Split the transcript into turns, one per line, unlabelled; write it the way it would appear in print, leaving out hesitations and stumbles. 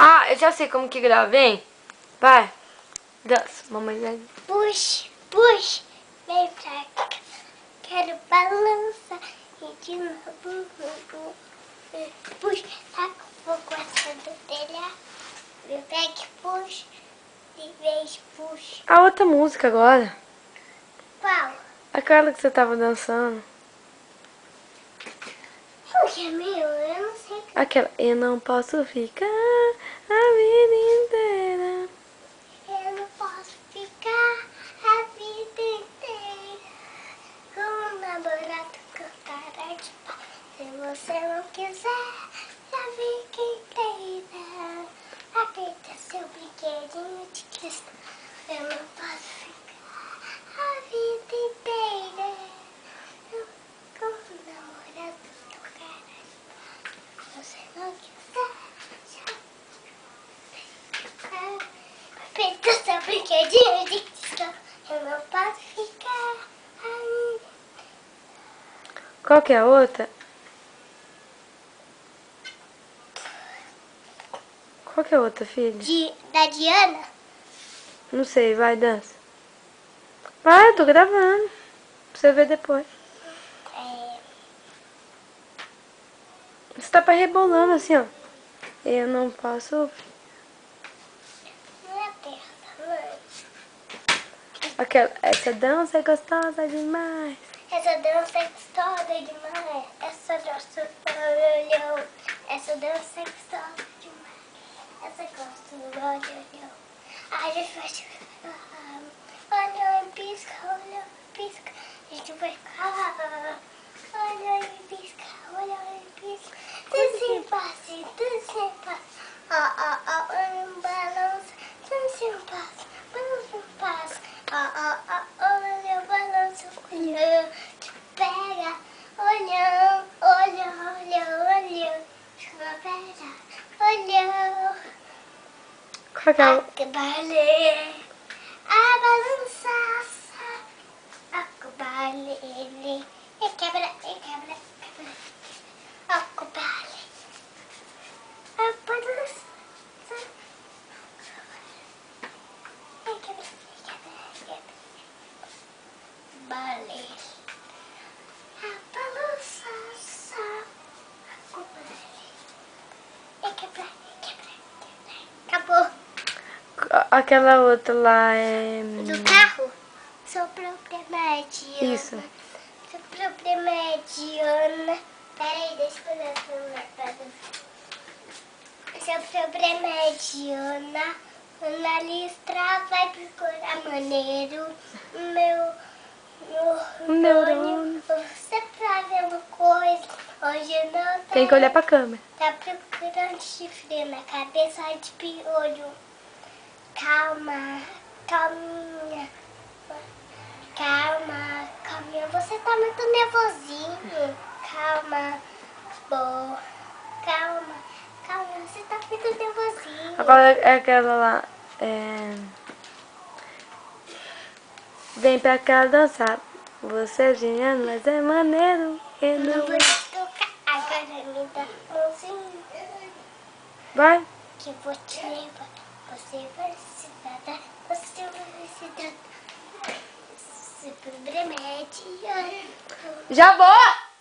Ah, eu já sei como que grava, vem. Vai. Dança, mamãe vai.
Puxa, puxa, vem pra cá. Quero balança e de novo. Puxa, tá com fogo essa do telhado. Meu pé que puxa, de vez puxa.
A outra música agora.
Qual?
Aquela que você tava dançando.
O que é meu? Eu não sei.
Aquela. Eu não posso ficar a vida inteira.
Eu não posso ficar a vida inteira com um namorado cantar de pau. Se você não quiser, já fica inteira. Aperta seu brinquedinho de cristal. Eu não posso ficar a vida inteira com um namorado cantar de pau. Se você não quiser, já aperta seu brinquedinho de cristal. Eu não posso ficar aí.
Qual que é a outra? Qual que é a outra, filha?
Da Diana?
Não sei, vai, dança. Vai, eu tô gravando. Pra você ver depois. Você tá pra rebolando assim, ó. Eu não posso.
Não é terça, mãe.
Aquela. Essa dança é gostosa demais.
Essa dança é gostosa demais. Essa dança é olhão. Essa dança é gostosa demais. Essa gostosa olhão. A gente vai olhão e pisca, olhão e pisca. A gente vai cá. Olhão e pisca, olhão e pisca. Tudo sem passe, tudo sem passe. Olhão balança, tudo sem passe. Balança um passe. Olhão balança, olhão te pega. Olhão, olhão, olhão, olhão. Te pega, olhão.
Qual que é a...
Que balé, a balança, a balé, e quebra, quebra. A balé, a balança, e quebra, quebra. Balé, a balança, a balé, e quebra, quebra. Acabou.
Aquela outra lá é...
Do carro? Seu problema é Diana.
Isso.
Seu problema é Diana. Peraí, deixa eu pegar o celular pra você. Seu problema é Diana. Ana Listra vai procurar maneiro. Meu neurônio. Você tá vendo coisa? Hoje não tá.
Tem que olhar pra câmera.
Tá procurando chifre na cabeça de piolho. Calma, calminha. Calma, calminha. Você tá muito nervosinho. Calma, boa. Calma, calma. Você tá muito nervosinho.
Agora é aquela lá. É... Vem pra cá dançar. Você é genial, mas é maneiro. Eu
Não
não...
vou te tocar. Agora me dá a mãozinha.
Vai.
Que eu vou te levar. Você vai se tratar. Você vai se tratar. Esse problema é Diana.
Já vou!